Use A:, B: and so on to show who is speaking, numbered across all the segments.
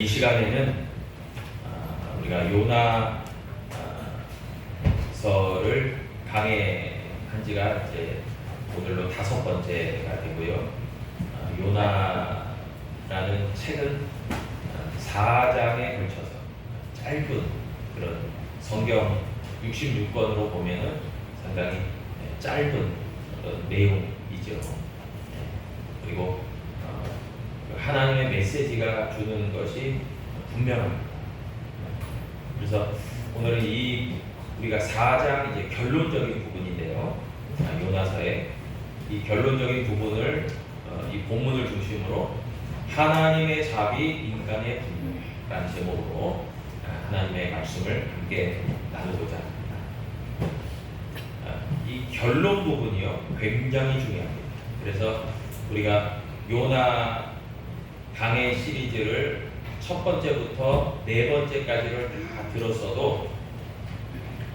A: 이 시간에는 우리가 요나서를 강해한 지가 이제 오늘로 5번째가 되고요. 요나라는 책은 4장에 걸쳐서 짧은 그런 성경 66권으로 보면은 상당히 짧은 어떤 내용이죠. 그리고 하나님의 메시지가 주는 것이 분명합니다. 그래서 오늘은 우리가 4장 이제 결론적인 부분인데요. 요나서의 이 결론적인 부분을 이 본문을 중심으로 하나님의 자비, 인간의 분노라는 제목으로 하나님의 말씀을 함께 나누고자 합니다. 이 결론 부분이요 굉장히 중요합니다. 그래서 우리가 요나 강의 시리즈를 첫 번째부터 네 번째까지를 다 들었어도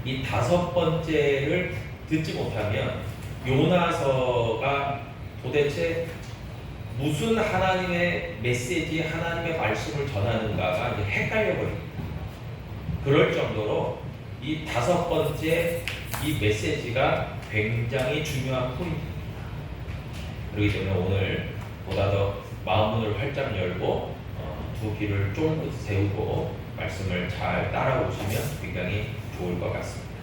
A: 이 5번째를 듣지 못하면 요나서가 도대체 무슨 하나님의 메시지, 하나님의 말씀을 전하는가가 이제 헷갈려 버립니다. 그럴 정도로 이 5번째 이 메시지가 굉장히 중요한 포인트입니다. 그렇기 때문에 오늘 보다 더 마음문을 활짝 열고 두 귀를 쫑긋 세우고 말씀을 잘 따라오시면 굉장히 좋을 것 같습니다.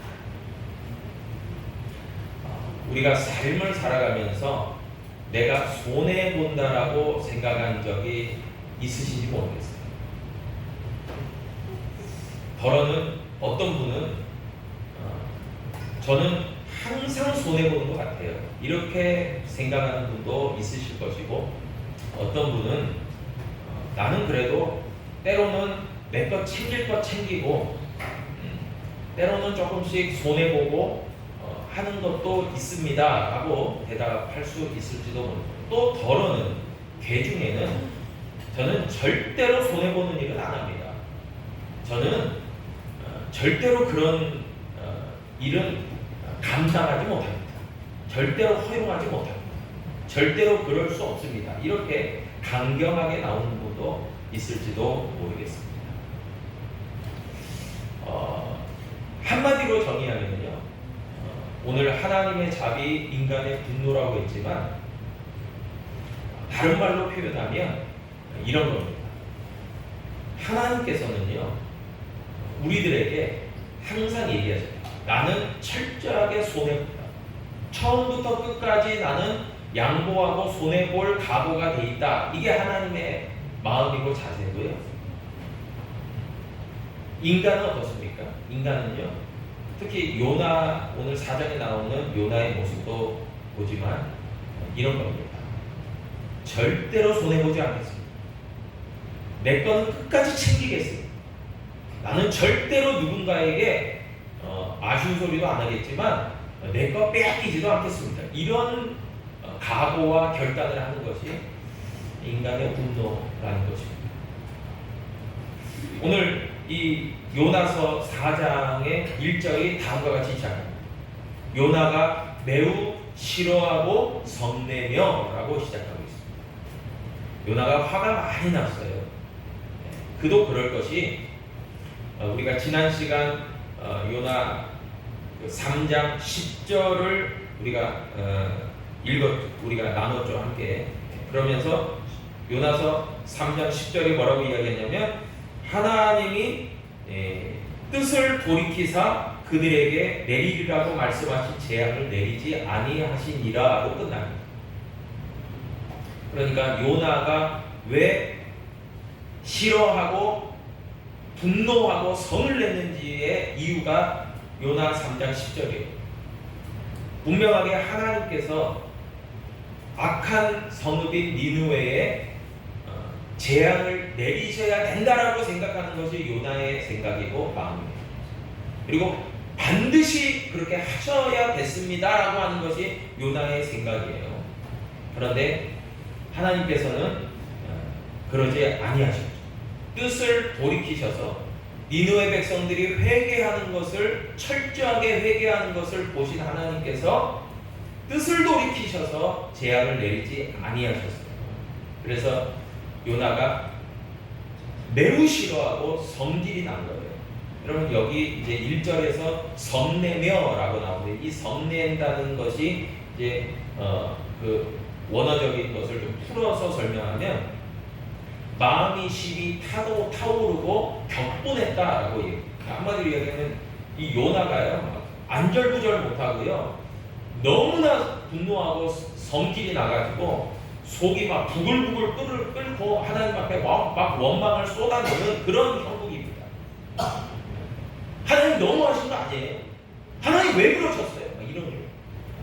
A: 우리가 삶을 살아가면서 내가 손해본다라고 생각한 적이 있으신지 모르겠어요. 더러는 어떤 분은 저는 항상 손해보는 것 같아요. 이렇게 생각하는 분도 있으실 것이고, 어떤 분은 나는 그래도 때로는 내 것 챙길 것 챙기고 때로는 조금씩 손해보고 하는 것도 있습니다 라고 대답할 수 있을지도 모르고, 또 더러는 개 중에는 저는 절대로 손해보는 일은 안 합니다. 저는 절대로 그런 일은 감당하지 못합니다. 절대로 허용하지 못합니다. 절대로 그럴 수 없습니다. 이렇게 강경하게 나오는 분도 있을지도 모르겠습니다. 한마디로 정의하면요, 오늘 하나님의 자비, 인간의 분노라고 했지만 다른 말로 표현하면 이런 겁니다. 하나님께서는요 우리들에게 항상 얘기하세요. 나는 철저하게 손해본다. 처음부터 끝까지 나는 양보하고 손해볼 각오가 돼 있다. 이게 하나님의 마음이고 자세고요. 인간은 어떻습니까? 인간은요, 특히 요나, 오늘 4장에 나오는 요나의 모습도 보지만 이런 겁니다. 절대로 손해보지 않겠습니다. 내 거는 끝까지 챙기겠습니다. 나는 절대로 누군가에게 아쉬운 소리도 안 하겠지만 내 거 빼앗기지도 않겠습니다. 이런 각오와 결단을 하는 것이 인간의 분노라는 것입니다. 오늘 이 요나서 4장의 1절이 다음과 같이 시작합니다. 요나가 매우 싫어하고 성내며 라고 시작하고 있습니다. 요나가 화가 많이 났어요. 그도 그럴 것이, 우리가 지난 시간 요나 3장 10절을 우리가 나눴죠, 함께. 그러면서 요나서 3장 10절이 뭐라고 이야기했냐면, 하나님이 뜻을 돌이키사 그들에게 내리리라고 말씀하신 재앙을 내리지 아니하시니라로 끝납니다. 그러니까 요나가 왜 싫어하고 분노하고 성을 냈는지의 이유가 요나 3장 10절이에요. 분명하게 하나님께서 악한 성읍인 니느웨에 재앙을 내리셔야 된다라고 생각하는 것이 요나의 생각이고 마음입니다. 그리고 반드시 그렇게 하셔야 됐습니다라고 하는 것이 요나의 생각이에요. 그런데 하나님께서는 그러지 아니하셨죠. 뜻을 돌이키셔서 니느웨 백성들이 회개하는 것을, 철저하게 회개하는 것을 보신 하나님께서 뜻을 돌이키셔서 재앙을 내리지 아니하셨어요. 그래서 요나가 매우 싫어하고 성질이 난 거예요. 여러분 여기 이제 1절에서 성내며라고 나오는데 이 성낸다는 것이 이제 그 원어적인 것을 좀 풀어서 설명하면 마음이 심히 타오르고 격분했다라고 얘기해요. 한마디로 얘기하면 이 요나가요 안절부절 못하고요 너무나 분노하고 성질이 나가지고 속이 막 부글부글 끓고 하나님 앞에 막 원망을 쏟아내는 그런 형국입니다. 하나님 너무하신 거 아니에요? 하나님 왜 그러셨어요? 막 이런 거예요.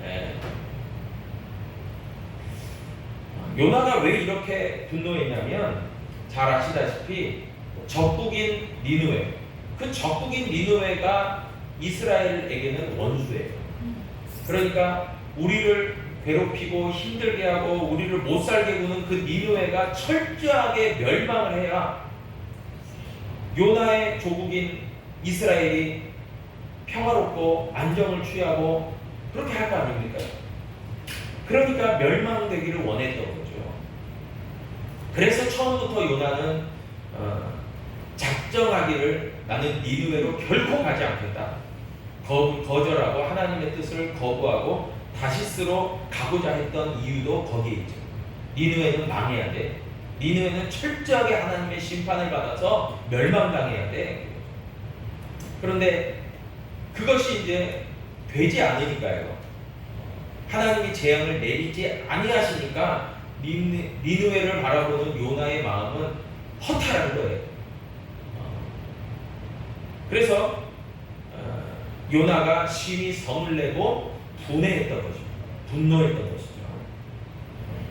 A: 네. 요나가 왜 이렇게 분노했냐면 잘 아시다시피 적국인 니느웨, 그 적국인 니느웨가 이스라엘에게는 원수예요. 그러니까 우리를 괴롭히고 힘들게 하고 우리를 못 살게 구는 그 니느웨가 철저하게 멸망을 해야 요나의 조국인 이스라엘이 평화롭고 안정을 취하고 그렇게 할 거 아닙니까? 그러니까 멸망되기를 원했던 거죠. 그래서 처음부터 요나는 작정하기를 나는 니느웨로 결코 가지 않겠다. 거절하고 하나님의 뜻을 거부하고 다시스로 가고자 했던 이유도 거기에 있죠. 니느웨는 망해야 돼. 니느웨는 철저하게 하나님의 심판을 받아서 멸망당해야 돼. 그런데 그것이 이제 되지 않으니까요. 하나님이 재앙을 내리지 아니하시니까 니느웨를 바라보는 요나의 마음은 허탈한 거예요. 그래서 요나가 심히 성을 내고 분해했던 것입니다. 분노했던 것이죠.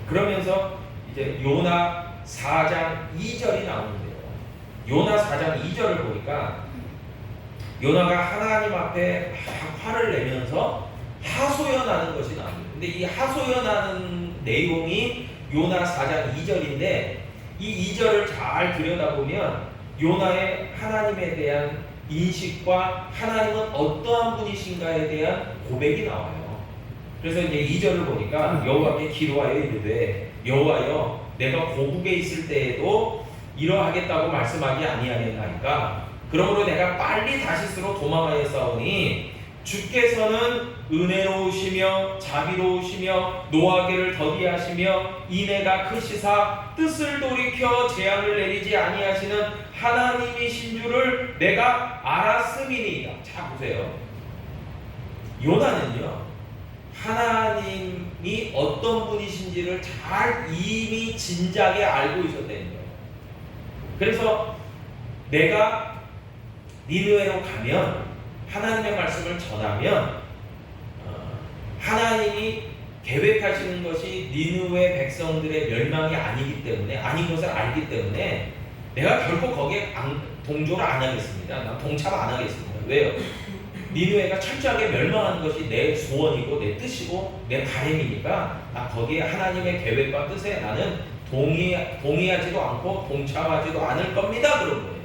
A: 그러면서 이제 요나 4장 2절이 나오는데요. 요나 4장 2절을 보니까 요나가 하나님 앞에 화를 내면서 하소연하는 것이 나옵니다. 근데 이 하소연하는 내용이 요나 4장 2절인데 이 2절을 잘 들여다보면 요나의 하나님에 대한 인식과 하나님은 어떠한 분이신가에 대한 고백이 나와요. 그래서 이제 2절을 보니까 여호와께 기도하여 이르되 여호와여 내가 고국에 있을 때에도 이러하겠다고 말씀하기 아니하겠나이까 그러므로 내가 빨리 다시스로 도망하였사오니 주께서는 은혜로우시며 자비로우시며 노하기를 더디하시며 인애가 크시사 뜻을 돌이켜 재앙을 내리지 아니하시는 하나님이신 줄을 내가 알았음이니이다. 자 보세요. 요나는요 하나님이 어떤 분이신지를 잘 이미 진작에 알고 있었다는 거예요. 그래서 내가 니느웨로 가면 하나님의 말씀을 전하면 하나님이 계획하시는 것이 니느웨 백성들의 멸망이 아니기 때문에 아닌 것을 알기 때문에 내가 결코 거기에 동조를 안 하겠습니다. 난 동참 안 하겠습니다. 왜요? 니느웨가 철저하게 멸망하는 것이 내 소원이고 내 뜻이고 내 바람이니까 나 거기에 하나님의 계획과 뜻에 나는 동의하지도 않고 동참하지도 않을 겁니다. 그런 거예요.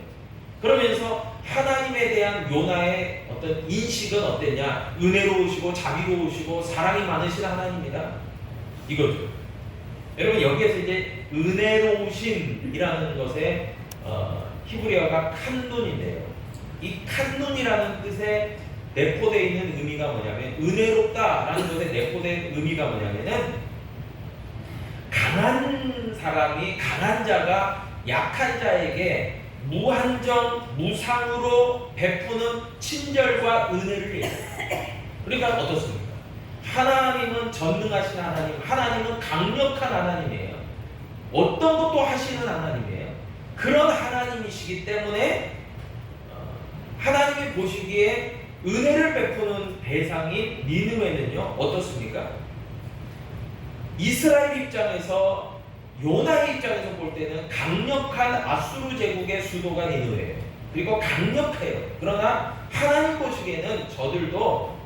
A: 그러면서 하나님에 대한 요나의 어떤 인식은 어땠냐? 은혜로우시고 자비로우시고 사랑이 많으신 하나님이다. 이거죠. 여러분 여기에서 이제 은혜로우심이라는 것의 히브리어가 칸눈인데요. 이 칸눈이라는 뜻에 내포되어 있는 의미가 뭐냐면 은혜롭다라는 것에 내포된 의미가 뭐냐면은 강한 사람이 강한 자가 약한 자에게 무한정 무상으로 베푸는 친절과 은혜를 얘기해요. 그러니까 어떻습니까? 하나님은 전능하신 하나님, 하나님은 강력한 하나님이에요. 어떤 것도 하시는 하나님이에요. 그런 하나님이시기 때문에 하나님이 보시기에 은혜를 베푸는 대상인 니느웨는요 어떻습니까? 이스라엘 입장에서 요나의 입장에서 볼 때는 강력한 아수르 제국의 수도가 니느웨예요. 그리고 강력해요. 그러나 하나님 보시기에는 저들도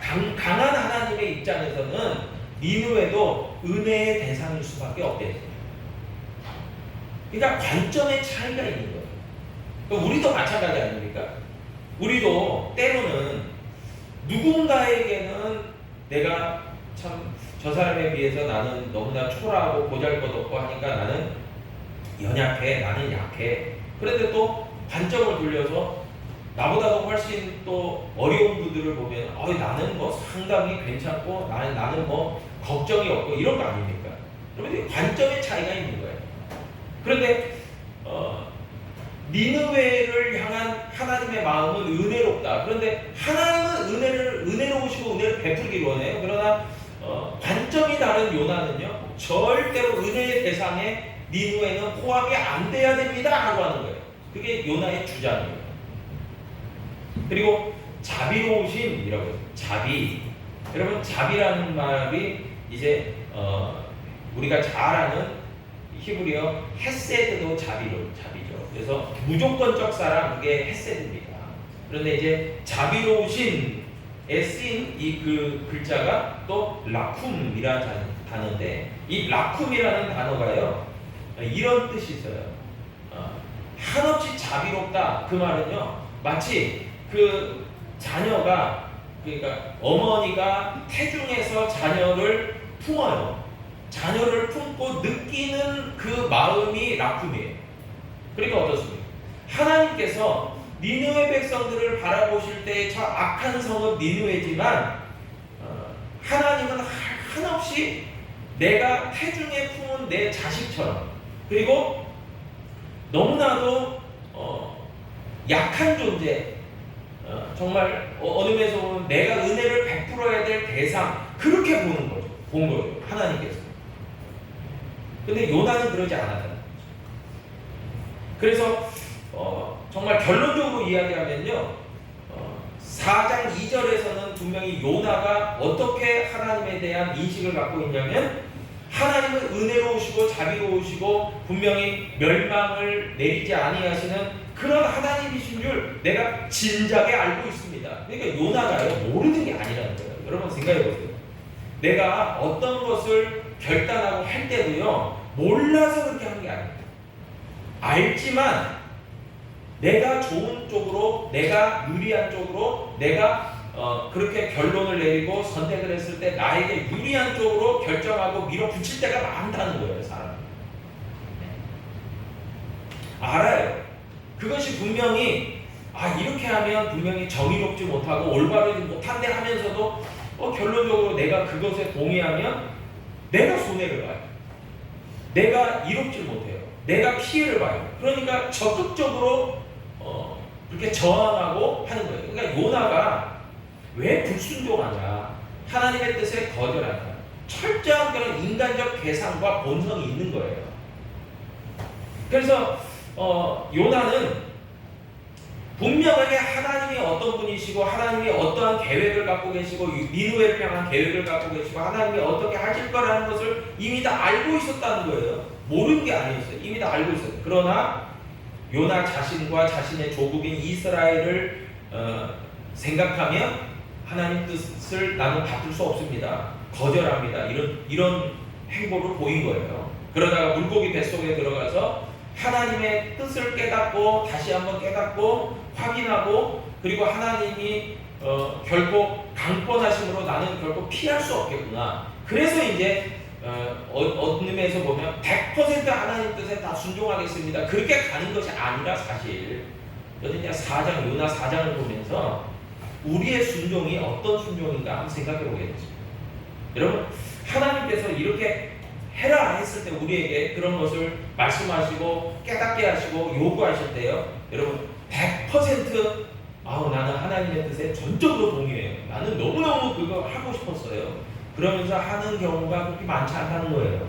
A: 강한 하나님의 입장에서는 니느웨도 은혜의 대상일 수밖에 없겠죠. 그러니까 관점의 차이가 있는 거예요. 그러니까 우리도 마찬가지 아닙니까? 우리도 때로는 누군가에게는 내가 참 저 사람에 비해서 나는 너무나 초라하고 보잘것없고 하니까 나는 연약해, 나는 약해. 그런데 또 관점을 돌려서 나보다도 훨씬 또 어려운 분들을 보면 나는 뭐 상당히 괜찮고 나는 뭐 걱정이 없고 이런 거 아닙니까? 그러면 관점의 차이가 있는 거예요. 그런데 니느웨를 향한 하나님의 마음은 은혜롭다. 그런데 하나님은 은혜로우시고 은혜를 베풀기 원해요. 그러나 관점이 다른 요나는요, 절대로 은혜의 대상에 니느웨는 포함이 안 돼야 됩니다 라고 하는 거예요. 그게 요나의 주장이에요. 그리고 자비로우심이라고 해요. 자비. 여러분, 자비라는 말이 이제 우리가 잘 아는 히브리어 헤세드도 자비죠. 그래서 무조건적 사랑, 그게 헤세드입니다. 그런데 이제 자비로우심에 쓰인 이 그 글자가 또 라쿰이라는 단어인데, 이 라쿰이라는 단어가요, 이런 뜻이 있어요. 한없이 자비롭다. 그 말은요, 마치 그 자녀가, 그러니까 어머니가 태중에서 자녀를 품어요. 자녀를 품고 느끼는 그 마음이 라쿰이에요. 그러니까 어떻습니까? 하나님께서 니느웨 백성들을 바라보실 때 저 악한 성은 니느웨지만 하나님은 한없이 내가 태중에 품은 내 자식처럼, 그리고 너무나도 약한 존재, 정말 어느 면에서 보면 내가 은혜를 베풀어야 될 대상, 그렇게 본 거죠. 하나님께서. 근데 요나는 그러지 않았다는 거죠. 그래서 정말 결론적으로 이야기하면요, 4장 2절에서는 분명히 요나가 어떻게 하나님에 대한 인식을 갖고 있냐면, 하나님은 은혜로우시고 자비로우시고 분명히 멸망을 내리지 아니하시는 그런 하나님이신 줄 내가 진작에 알고 있습니다. 그러니까 요나가요, 모르는 게 아니라는 거예요. 여러분 생각해 보세요. 내가 어떤 것을 결단하고 할 때도요, 몰라서 그렇게 하는 게 아닙니다. 알지만 내가 좋은 쪽으로, 내가 유리한 쪽으로, 내가 그렇게 결론을 내리고 선택을 했을 때 나에게 유리한 쪽으로 결정하고 밀어붙일 때가 많다는 거예요, 사람이. 알아요. 그것이 분명히 이렇게 하면 분명히 정의롭지 못하고 올바르지 못한데 하면서도 결론적으로 내가 그것에 동의하면 내가 손해를 봐요. 내가 이롭지 못해요. 내가 피해를 봐요. 그러니까 적극적으로 그렇게 저항하고 하는 거예요. 그러니까 요나가 왜 불순종하냐, 하나님의 뜻에 거절하냐, 철저한 그런 인간적 계산과 본성이 있는 거예요. 그래서 요나는 분명하게 하나님이 어떤 분이시고 하나님이 어떠한 계획을 갖고 계시고 니느웨를 향한 계획을 갖고 계시고 하나님이 어떻게 하실 거라는 것을 이미 다 알고 있었다는 거예요. 모르는 게 아니었어요. 이미 다 알고 있었어요. 그러나 요나 자신과 자신의 조국인 이스라엘을 생각하면 하나님 뜻을 나는 바꿀 수 없습니다. 거절합니다. 이런 행보를 보인 거예요. 그러다가 물고기 뱃속에 들어가서 하나님의 뜻을 깨닫고 다시 한번 깨닫고 확인하고, 그리고 하나님이 결코 강권하심으로 나는 결코 피할 수 없겠구나. 그래서 이제 어느 면에서 보면 100% 하나님 뜻에 다 순종하겠습니다, 그렇게 가는 것이 아니라, 사실 요나 4장을 보면서 우리의 순종이 어떤 순종인가 한번 생각해 보게 됐습니다. 여러분, 하나님께서 이렇게 해라 했을 때 우리에게 그런 것을 말씀하시고 깨닫게 하시고 요구하실 때요, 여러분 100% 나는 하나님의 뜻에 전적으로 동의해요. 나는 너무너무 그거 하고 싶었어요. 그러면서 하는 경우가 그렇게 많지 않다는 거예요.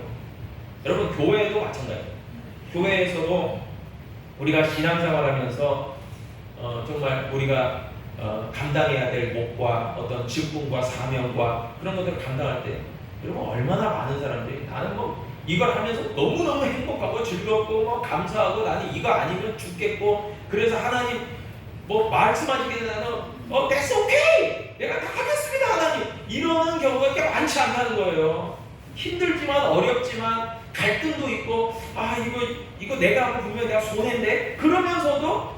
A: 여러분, 교회도 마찬가지예요. 교회에서도 우리가 신앙생활하면서 정말 우리가 감당해야 될 몫과 어떤 직분과 사명과 그런 것들을 감당할 때, 여러분 얼마나 많은 사람들이 나는 뭐 이걸 하면서 너무너무 행복하고 즐겁고 감사하고 나는 이거 아니면 죽겠고, 그래서 하나님 뭐 말씀하시기에 나는 that's okay, 내가 다 하겠습니다 하나님, 이러는 경우가 꽤 많지 않다는 거예요. 힘들지만 어렵지만 갈등도 있고 이거 내가 하면 분명히 내가 손해인데, 그러면서도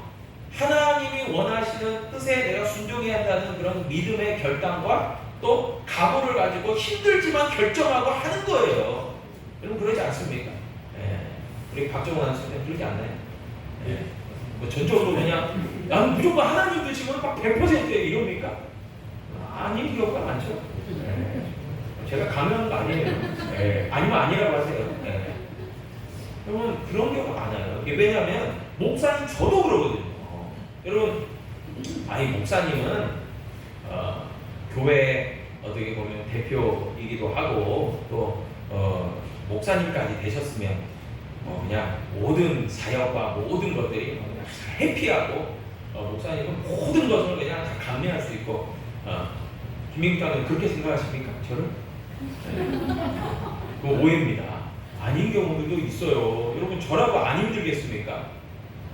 A: 하나님이 원하시는 뜻에 내가 순종해야 한다는 그런 믿음의 결단과 또 각오를 가지고 힘들지만 결정하고 하는 거예요. 여러분 그러지 않습니까? 우리 박정원 선생님 그러지 않나요? 전적으로 그냥 나는 무조건 하나님 드시면 막 100%예요 이럽니까? 아닌 경우가 많죠. 네. 제가 강요한 거 아니에요. 네. 아니면 아니라고 하세요. 네. 여러분 그런 경우가 많아요. 왜냐하면 목사님 저도 그러거든요. 여러분 아니 목사님은 교회 어떻게 보면 대표이기도 하고 또 목사님까지 되셨으면 그냥 모든 사역과 모든 것들이 그냥 해피하고 목사님은 모든 것을 그냥 다 감내할 수 있고 김민국장은 그렇게 생각하십니까? 저를? 그거 오해입니다. 아닌 경우들도 있어요. 여러분 저라고 안 힘들겠습니까?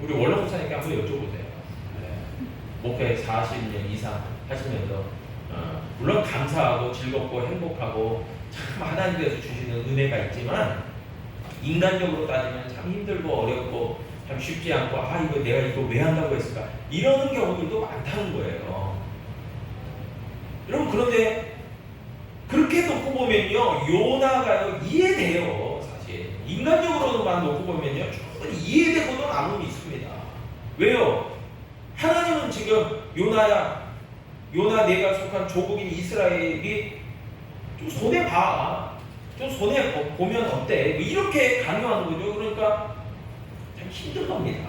A: 우리 원로 목사님께 한번 여쭤보세요. 목회 40년 이상 하시면서 물론 감사하고 즐겁고 행복하고 참 하나님께서 주시는 은혜가 있지만 인간적으로 따지면 참 힘들고 어렵고 참 쉽지 않고 이거 내가 이거 왜 한다고 했을까 이러는 경우들도 많다는 거예요. 여러분 그런데 그렇게 놓고 보면요 요나가요 이해돼요. 사실 인간적으로만 놓고 보면요 충분히 이해되고도 남음이 있습니다. 왜요? 하나님은 지금 요나 내가 속한 조국인 이스라엘이 좀 손해봐. 좀 손해보면 어때? 이렇게 강요하는 거죠. 그러니까 참 힘든 겁니다.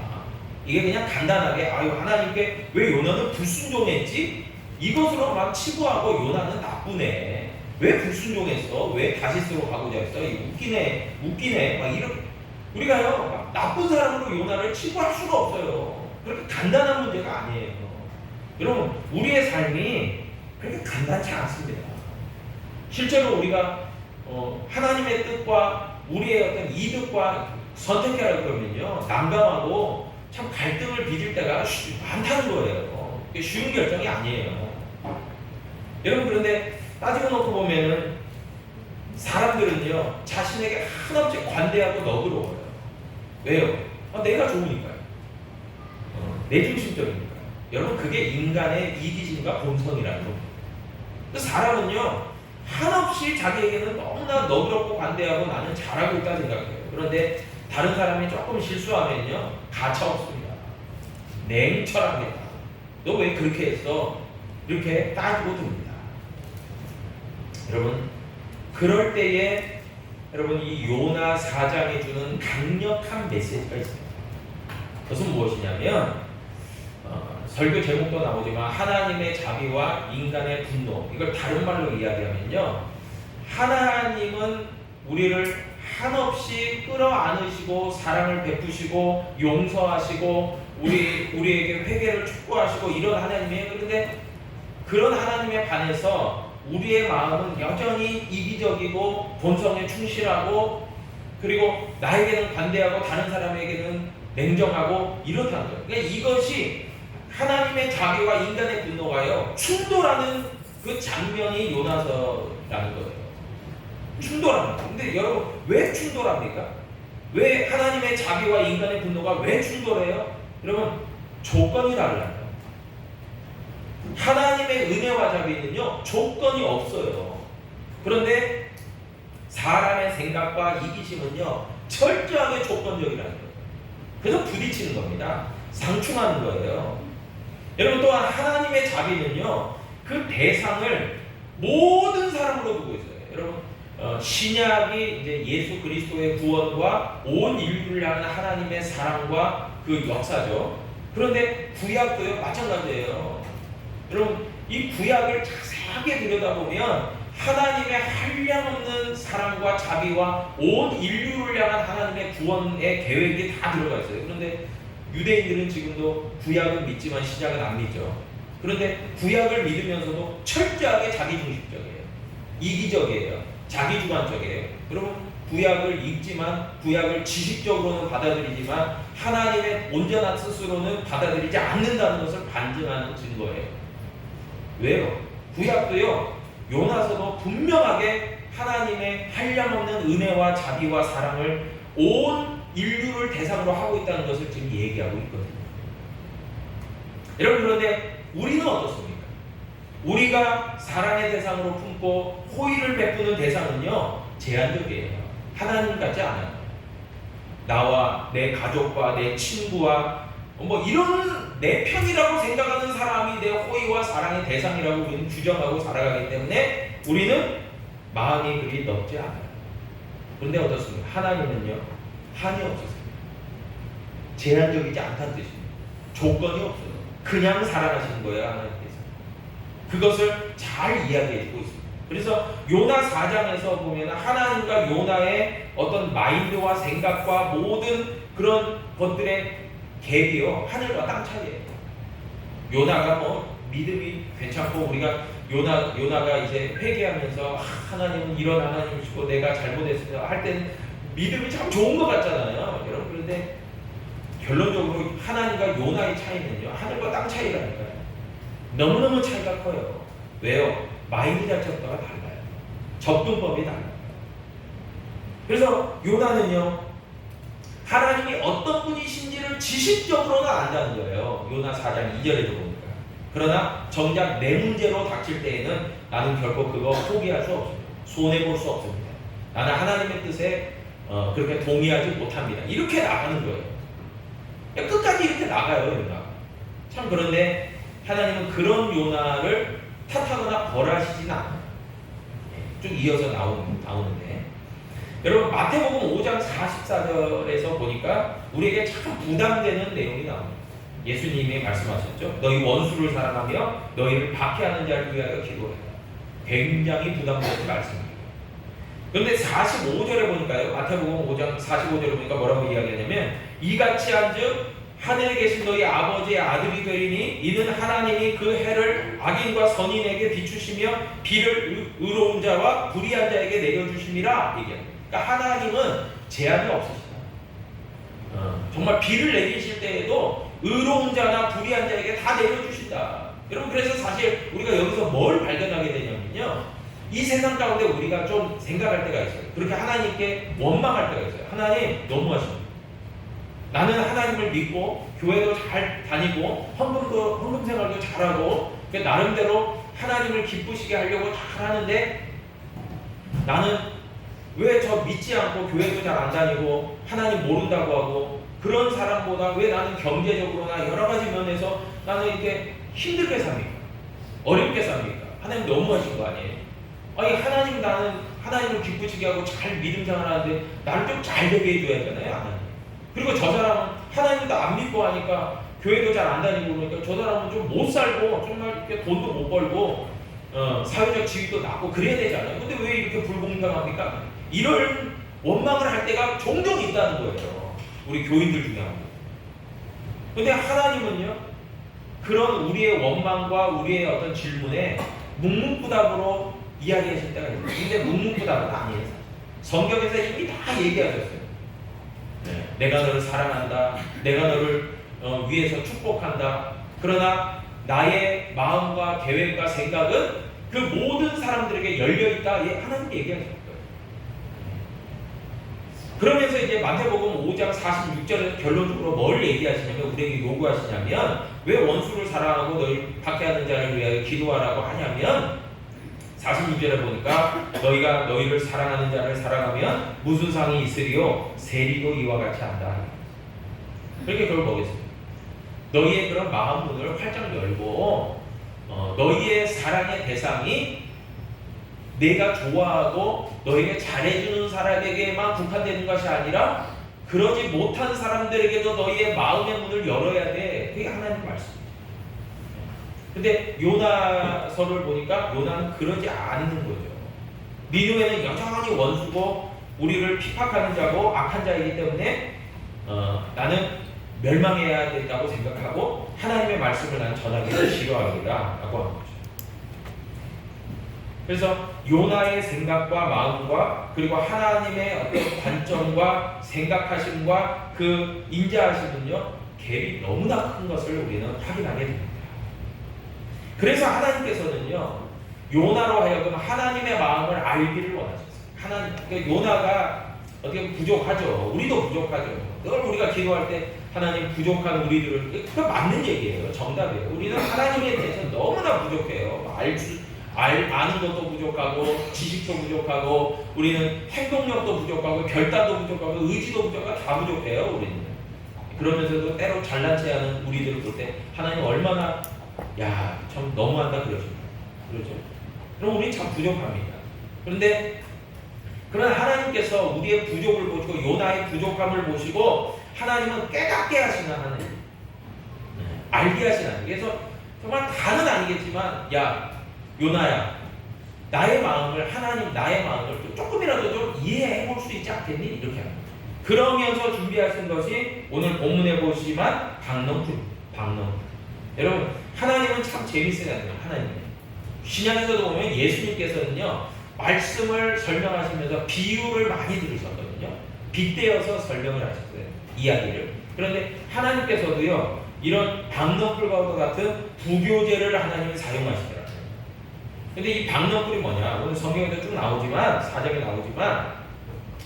A: 이게 그냥 간단하게 하나님께 왜 요나는 불순종했지? 이것으로 막 치부하고 요나는 나쁘네. 왜 불순종했어? 왜 다시스로 가고자 했어? 웃기네. 막 이렇게 우리가요 막 나쁜 사람으로 요나를 치부할 수가 없어요. 그렇게 간단한 문제가 아니에요. 여러분 우리의 삶이 그렇게 간단치 않습니다. 실제로 우리가 하나님의 뜻과 우리의 어떤 이득과 선택해야 할 거면요 난감하고 참 갈등을 빚을 때가 많다는 거예요. 쉬운 결정이 아니에요. 여러분 그런데 따지고 놓고 보면은 사람들은요 자신에게 한없이 관대하고 너그러워요. 왜요? 내가 좋으니까요. 내 중심적이니까요. 여러분 그게 인간의 이기심과 본성이라는 겁니다. 사람은요 한없이 자기에게는 너무나 너그럽고 관대하고 나는 잘하고 있다 생각해요. 그런데 다른 사람이 조금 실수하면요 가차없습니다. 냉철합니다. 너 왜 그렇게 했어? 이렇게 따지고 듭니다. 여러분 그럴 때에 여러분 이 요나 4장에 주는 강력한 메시지가 있습니다. 그것은 무엇이냐면 설교 제목도 나오지만 하나님의 자비와 인간의 분노, 이걸 다른 말로 이야기하면요 하나님은 우리를 한없이 끌어안으시고 사랑을 베푸시고 용서하시고 우리에게 회개를 촉구하시고 이런 하나님이에요. 그런데 그런 하나님에 반해서 우리의 마음은 여전히 이기적이고 본성에 충실하고 그리고 나에게는 관대하고 다른 사람에게는 냉정하고 이렇다는 거예요. 그러니까 이것이 하나님의 자비와 인간의 분노가요 충돌하는 그 장면이 요나서라는 거예요. 충돌합니다. 근데 여러분 왜 충돌합니까? 왜 하나님의 자비와 인간의 분노가 왜 충돌해요? 여러분 조건이 달라요. 하나님의 은혜와 자비는요 조건이 없어요. 그런데 사람의 생각과 이기심은요 철저하게 조건적이라는 거예요. 그래서 부딪히는 겁니다. 상충하는 거예요. 여러분 또한 하나님의 자비는요 그 대상을 모든 사람으로 두고 있어요. 여러분 신약이 이제 예수 그리스도의 구원과 온 인류를 향한 하나님의 사랑과 그 역사죠. 그런데 구약도요 마찬가지예요. 여러분 이 구약을 자세하게 들여다보면 하나님의 한량없는 사랑과 자비와 온 인류를 향한 하나님의 구원의 계획이 다 들어가 있어요. 그런데 유대인들은 지금도 구약은 믿지만 신약은 안 믿죠. 그런데 구약을 믿으면서도 철저하게 자기중심적이에요. 이기적이에요. 자기주관적이에요. 여러분 구약을 읽지만 구약을 지식적으로는 받아들이지만 하나님의 온전한 뜻으로는 받아들이지 않는다는 것을 반증하는 증거예요. 왜요? 구약도요 요나서도 분명하게 하나님의 한량없는 은혜와 자비와 사랑을 온 인류를 대상으로 하고 있다는 것을 지금 얘기하고 있거든요. 여러분 그런데 우리는 어떻습니까? 우리가 사랑의 대상으로 품고 호의를 베푸는 대상은요 제한적이에요. 하나님 같지 않아요. 나와 내 가족과 내 친구와 뭐 이런 내 편이라고 생각하는 사람이 내 호의와 사랑의 대상이라고 우리는 규정하고 살아가기 때문에 우리는 마음이 그리 넓지 않아요. 그런데 어떻습니까? 하나님은요, 한이 없으세요. 제한적이지 않다는 뜻입니다. 조건이 없어요. 그냥 살아가시는 거예요, 하나님께서. 그것을 잘 이야기해주고 있습니다. 그래서 요나 4장에서 보면 하나님과 요나의 어떤 마인드와 생각과 모든 그런 것들의 갭이요, 하늘과 땅 차이예요. 요나가 뭐 믿음이 괜찮고 우리가 요나가 이제 회개하면서 하나님은 이런 하나님이시고 내가 잘못했으면 할 때는 믿음이 참 좋은 것 같잖아요, 여러분. 그런데 결론적으로 하나님과 요나의 차이는요, 하늘과 땅 차이라니까요. 너무너무 차이가 커요. 왜요? 마인드 자체가 달라요. 접근법이 달라요. 그래서 요나는요, 하나님이 어떤 분이신지를 지식적으로는 안다는 거예요. 요나 4장 2절에도 보니까. 그러나 정작 내 문제로 닥칠 때에는 나는 결코 그거 포기할 수 없습니다. 손해볼 수 없습니다. 나는 하나님의 뜻에 그렇게 동의하지 못합니다. 이렇게 나가는 거예요. 끝까지 이렇게 나가요, 요나. 참 그런데 하나님은 그런 요나를 탓하거나 벌하시진 않아요. 쭉 이어서 나오는데 여러분 마태복음 5장 44절에서 보니까 우리에게 참 부담되는 내용이 나옵니다. 예수님이 말씀하셨죠. 너희 원수를 사랑하며 너희를 박해하는 자를 위하여 기도해라. 굉장히 부담되는 말씀입니다. 그런데 45절에 보니까요, 마태복음 5장 45절에 보니까 뭐라고 이야기하냐면 이같이 한즉 하늘에 계신 너희 아버지의 아들이 되리니 이는 하나님이 그 해를 악인과 선인에게 비추시며 비를 의로운 자와 불의한 자에게 내려주심이라 얘기합니다. 그러니까 하나님은 제한이 없으시다. 정말 비를 내리실 때에도 의로운 자나 불의한 자에게 다 내려주신다. 여러분, 그래서 사실 우리가 여기서 뭘 발견하게 되냐면요, 이 세상 가운데 우리가 좀 생각할 때가 있어요. 그렇게 하나님께 원망할 때가 있어요. 하나님 너무하십니다. 나는 하나님을 믿고 교회도 잘 다니고 헌금 생활도 잘하고 나름대로 하나님을 기쁘시게 하려고 잘 하는데 나는 왜 저 믿지 않고 교회도 잘 안 다니고 하나님 모른다고 하고 그런 사람보다 왜 나는 경제적으로나 여러 가지 면에서 나는 이렇게 힘들게 삽니까? 어렵게 삽니까? 하나님 너무하신 거 아니에요? 아니 나는 하나님을 기쁘시게 하고 잘 믿음 생활하는데 나를 좀 잘 되게 해줘야 되잖아요, 하나님. 그리고 저 사람은 하나님도 안 믿고 하니까 교회도 잘 안 다니고 그러니까 저 사람은 좀 못 살고 정말 이렇게 돈도 못 벌고 사회적 지위도 낮고 그래야 되잖아요. 근데 왜 이렇게 불공평합니까? 이런 원망을 할 때가 종종 있다는 거예요, 우리 교인들 중에 한 분. 근데 하나님은요, 그런 우리의 원망과 우리의 어떤 질문에 묵묵부답으로 이야기하실 때가 있어요. 근데 묵묵부답은 아니에요. 성경에서 이미 다 얘기하셨어요. 내가 너를 사랑한다. 내가 너를 위해서 축복한다. 그러나 나의 마음과 계획과 생각은 그 모든 사람들에게 열려있다. 하나님 얘기하실 거예요. 그러면서 이제 마태복음 5장 46절에서 결론적으로 뭘 얘기하시냐면, 우리에게 요구하시냐면, 왜 원수를 사랑하고 너희 박해하는 자를 위하여 기도하라고 하냐면 46절에 보니까 너희가 너희를 사랑하는 자를 사랑하면 무슨 상이 있으리요? 세리도 이와 같이 한다. 그렇게 그걸 보겠습니다. 너희의 그런 마음 문을 활짝 열고 너희의 사랑의 대상이 내가 좋아하고 너에게 잘해주는 사람에게만 국한되는 것이 아니라 그러지 못한 사람들에게도 너희의 마음의 문을 열어야 돼. 그게 하나님 말씀입니다. 근데 요나서를 보니까 요나는 그러지 않는 거죠. 니느웨는 여전히 원수고 우리를 핍박하는 자고 악한 자이기 때문에 나는 멸망해야 된다고 생각하고 하나님의 말씀을 나는 전하기를 싫어합니다 라고 하는 거죠. 그래서 요나의 생각과 마음과 그리고 하나님의 어떤 관점과 생각하심과 그 인자하심은요, 갭이 너무나 큰 것을 우리는 확인하게 됩니다. 그래서 하나님께서는요, 요나로 하여금 하나님의 마음을 알기를 원하셨어요. 그러니까 요나가 어떻게 보면 부족하죠. 우리도 부족하죠. 늘 우리가 기도할 때 하나님 부족한 우리들을, 그거 맞는 얘기예요. 정답이에요. 우리는 하나님에 대해서 너무나 부족해요. 아는 것도 부족하고 지식도 부족하고 우리는 행동력도 부족하고 결단도 부족하고 의지도 부족하고 다 부족해요. 우리는 그러면서도 때로 잘난 체하는 우리들을 볼 때 하나님 얼마나 야 참 너무한다 그러십니다. 그렇죠? 그럼 우리 참 부족합니다. 그런데 그러나 하나님께서 우리의 부족을 보시고 요나의 부족함을 보시고 하나님은 깨닫게 하시는 하나님, 알게 하시는 하나님. 그래서 정말 다는 아니겠지만 야 요나야 나의 마음을 하나님 나의 마음을 조금이라도 좀 이해해 볼 수 있지 않겠니? 이렇게 합니다. 그러면서 준비하신 것이 오늘 본문에 보시지만 박농풀. 여러분 하나님은 참 재밌어요. 하나님 신약에서도 보면 예수님께서는요 말씀을 설명하시면서 비유를 많이 들으셨거든요. 빗대어서 설명을 하셨어요. 이야기를. 그런데 하나님께서도요 이런 박농풀과 같은 부교재를 하나님이 사용하시더라고요. 근데 이 박농풀이 뭐냐? 오늘 성경에도 쭉 나오지만 사정에 나오지만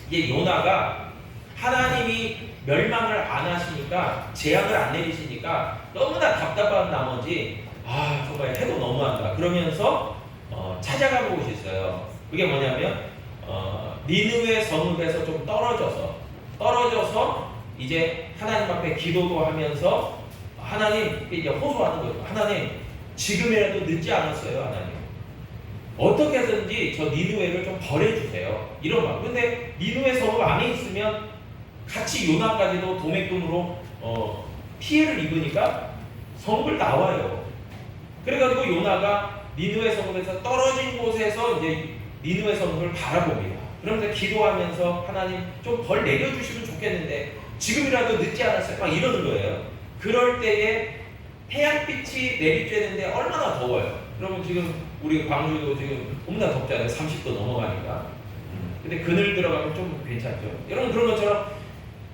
A: 이게 요나가 하나님이 멸망을 안 하시니까 재앙을 안 내리시니까 너무나 답답한 나머지 정말 해도 너무한다 그러면서 찾아가 보고 있어요. 그게 뭐냐면 니느웨 성읍에서 좀 떨어져서 이제 하나님 앞에 기도도 하면서 하나님 이제 호소하는 거죠. 하나님 지금이라도 늦지 않았어요. 하나님 어떻게든지 저 니느웨를 좀 벌해주세요. 이런 말. 근데 니느웨 성읍 안에 있으면 같이 요나까지도 도매금으로 피해를 입으니까 성읍을 나와요. 그래가지고 요나가 니느웨 성읍에서 떨어진 곳에서 이제 니느웨 성읍을 바라봅니다. 그러면서 기도하면서 하나님 좀 벌 내려주시면 좋겠는데 지금이라도 늦지 않았어요. 막 이러는 거예요. 그럴 때에 태양빛이 내리쬐는데 얼마나 더워요. 그러면 지금 우리 광주도 지금 너무나 덥잖아요. 30도 넘어가니까. 근데 그늘 들어가면 좀 괜찮죠. 여러분 그런 것처럼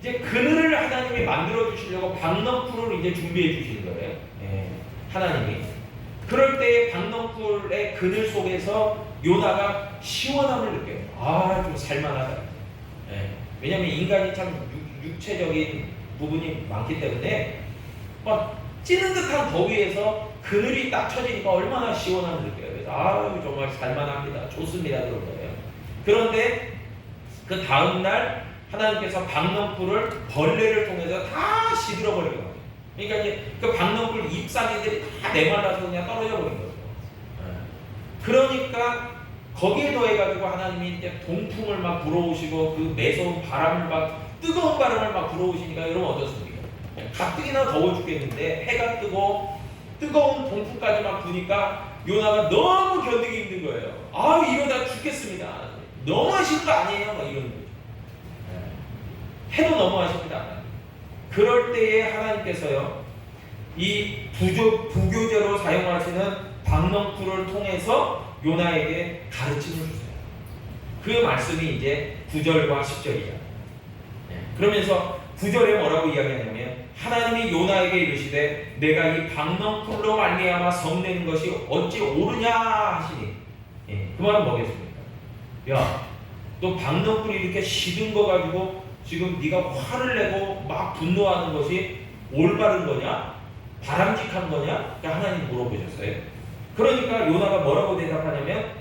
A: 이제 그늘을 하나님이 만들어 주시려고 박넝쿨을 이제 준비해 주시는 거예요. 하나님이. 그럴 때 박넝쿨의 그늘 속에서 요나가 시원함을 느껴요. 좀 살만하다. 왜냐하면 인간이 참 육체적인 부분이 많기 때문에 막 찌는 듯한 더위에서 그늘이 딱 쳐지니까 얼마나 시원함을 느껴요. 그래서 정말 살만합니다. 좋습니다. 그런 거예요. 그런데 그 다음날 하나님께서 박넝쿨을 벌레를 통해서 다 시들어버리게 합니다. 그러니까 이제 그 박넝쿨 잎사귀들이 다 메말라서 그냥 떨어져 버린 거죠. 그러니까 거기에 더해가지고 하나님이 이제 동풍을 막 불어오시고 그 매서운 바람을 막 뜨거운 바람을 막 불어오시니까 여러분 어떻습니까? 가뜩이나 더워 죽겠는데 해가 뜨고 뜨거운 동풍까지 막 부니까 요나가 너무 견디기 힘든 거예요. 이러다 죽겠습니다. 너무하신 거 아니에요? 막 이러는 거죠. 해도 너무하십니다. 그럴 때에 하나님께서요 이 부교재로 사용하시는 박넝쿨을 통해서 요나에게 가르침을 주세요. 그 말씀이 이제 9절과 10절이잖아요. 그러면서 9절에 뭐라고 이야기하냐면 하나님이 요나에게 이르시되 내가 이 박넝쿨로 말미암아 성내는 것이 어찌 옳으냐 하시니 그 말은 뭐겠습니까? 너 박넝쿨이 이렇게 시든 거 가지고 지금 네가 화를 내고 막 분노하는 것이 올바른 거냐? 바람직한 거냐? 하나님 물어보셨어요. 그러니까 요나가 뭐라고 대답하냐면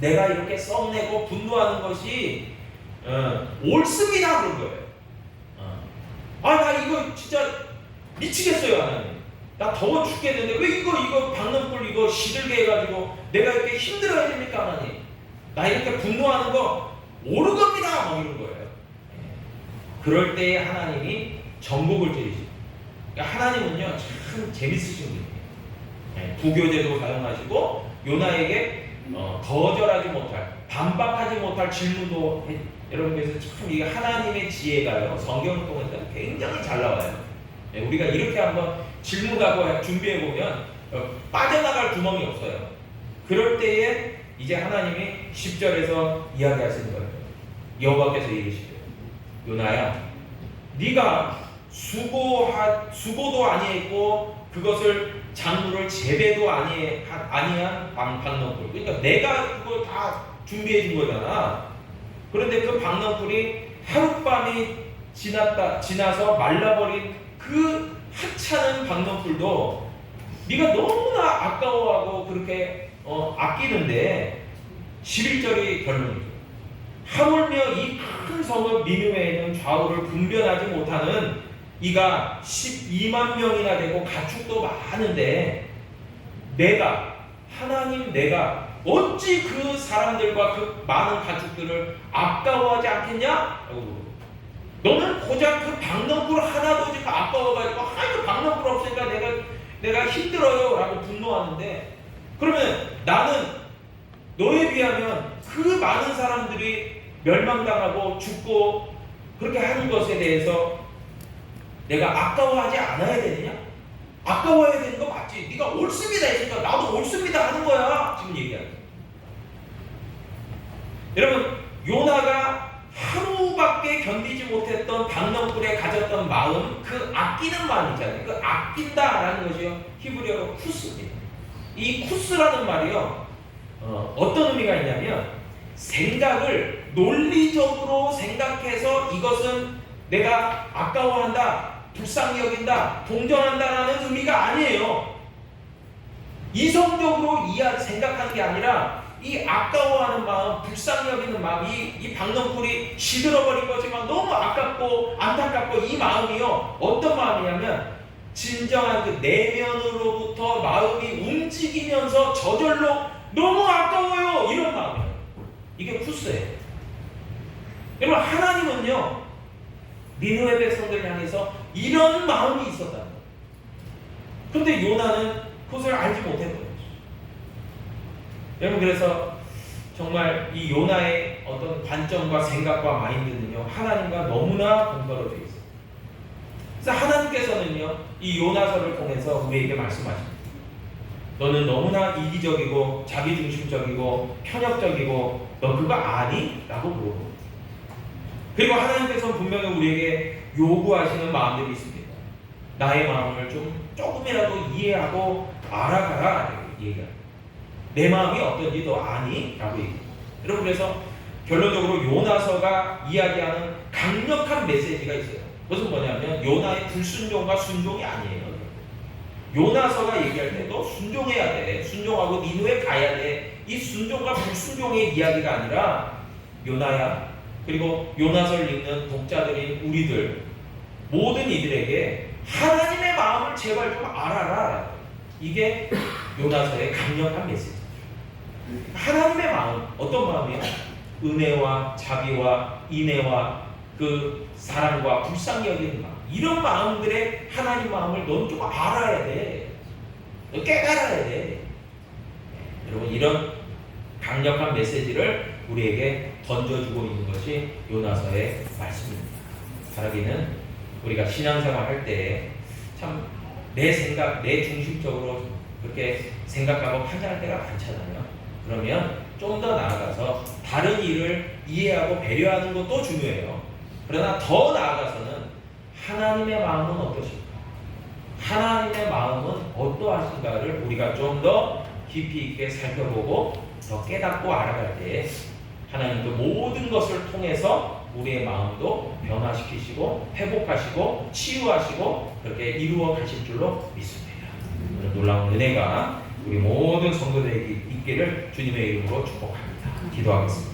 A: 내가 이렇게 썩내고 분노하는 것이 옳습니다 그런 거예요. 나 이거 진짜 미치겠어요 하나님. 나 더워 죽겠는데 왜 이거 박넝쿨 이거 시들게 해가지고 내가 이렇게 힘들어야 됩니까 하나님. 나 이렇게 분노하는 거 옳은 겁니다 뭐 이런 거예요. 그럴 때에 하나님이 전곡을 찌르시죠. 그러니까 하나님은요 참 재밌으신 분이에요. 부교재도 사용하시고 요나에게 거절하지 못할 반박하지 못할 질문도 여러분 그래서 참 이게 하나님의 지혜가요 성경을 통해서 굉장히 잘 나와요. 우리가 이렇게 한번 질문하고 준비해 보면 빠져나갈 구멍이 없어요. 그럴 때에 이제 하나님이 10절에서 이야기하시는 거예요. 여호와께서 이르시되 요나야 네가 수고도 아니했고 그것을 작물을 재배도 아니한 박넝쿨. 그러니까 내가 그거 다 준비해 준 거잖아. 그런데 그 박넝쿨이 하룻밤이 지나서 말라버린 그 하찮은 박넝쿨도 네가 너무나 아까워하고 그렇게 아끼는데 11절이 결론이죠. 하물며 이 큰 성읍 니느웨에는 좌우를 분별하지 못하는 이가 12만 명이나 되고 가축도 많은데 내가 어찌 그 사람들과 그 많은 가축들을 아까워하지 않겠냐? 너는 고작 그 박넝쿨 하나도 지금 아까워가지고 그 박넝쿨 없으니까 내가 힘들어요 라고 분노하는데, 그러면 나는 너에 비하면 그 많은 사람들이 멸망당하고 죽고 그렇게 하는 것에 대해서 내가 아까워하지 않아야 되느냐? 아까워야 되는 거 맞지? 네가 옳습니다 했으니까 나도 옳습니다 하는 거야 지금 얘기하는 거야. 여러분, 요나가 하루밖에 견디지 못했던 박넝쿨에 가졌던 마음, 그 아끼는 마음이잖아요. 그 아낀다라는 것이요, 히브리어로 쿠스입니다. 이 쿠스라는 말이요, 어떤 의미가 있냐면 생각을 논리적으로 생각해서 이것은 내가 아까워한다, 불쌍히 여긴다, 동정한다라는 의미가 아니에요. 이성적으로 생각하는 게 아니라 이 아까워하는 마음, 불쌍히 여기는 마음, 이 박넝쿨이 시들어버린 거지만 너무 아깝고 안타깝고 이 마음이요, 어떤 마음이냐면 진정한 그 내면으로부터 마음이 움직이면서 저절로 너무 아까워요 이런 마음이에요. 이게 쿠스예요. 여러분, 하나님은요 니느웨 백성들 향해서 이런 마음이 있었다는 거예요. 그런데 요나는 그것을 알지 못했던 거죠. 여러분, 그래서 정말 이 요나의 어떤 관점과 생각과 마인드는요 하나님과 너무나 동떨어져 있어요. 그래서 하나님께서는요 이 요나서를 통해서 우리에게 말씀하십니다. 너는 너무나 이기적이고 자기중심적이고 편협적이고 너 그거 아니? 라고 물어보고, 그리고 하나님께서는 분명히 우리에게 요구하시는 마음들이 있습니다. 나의 마음을 조금이라도 이해하고 알아가라 얘기합니다. 내 마음이 어떤지 너 아니? 라고 얘기합니다. 여러분, 그래서 결론적으로 요나서가 이야기하는 강력한 메시지가 있어요. 그것은 뭐냐면 요나의 불순종과 순종이 아니에요. 요나서가 얘기할 때 너 순종해야 돼, 순종하고 니느웨 가야 돼, 이 순종과 불순종의 이야기가 아니라 요나야, 그리고 요나서를 읽는 독자들인 우리들 모든 이들에게 하나님의 마음을 제발 좀 알아라. 이게 요나서의 강력한 메시지. 하나님의 마음, 어떤 마음이야? 은혜와 자비와 인애와 그 사랑과 불쌍히 여기는 마음, 이런 마음들의 하나님 마음을 넌 좀 알아야 돼. 너 깨달아야 돼. 여러분, 이런 강력한 메시지를 우리에게 던져주고 있는 것이 요나서의 말씀입니다. 바라기는 우리가 신앙생활 할 때 참 내 생각, 내 중심적으로 그렇게 생각하고 판단할 때가 많잖아요. 그러면 좀 더 나아가서 다른 일을 이해하고 배려하는 것도 중요해요. 그러나 더 나아가서는 하나님의 마음은 어떠실까? 하나님의 마음은 어떠하신가를 우리가 좀 더 깊이 있게 살펴보고 더 깨닫고 알아갈 때 하나님 그 모든 것을 통해서 우리의 마음도 변화시키시고 회복하시고 치유하시고 그렇게 이루어 가실 줄로 믿습니다. 오늘 놀라운 은혜가 우리 모든 성도들에게 있기를 주님의 이름으로 축복합니다. 기도하겠습니다.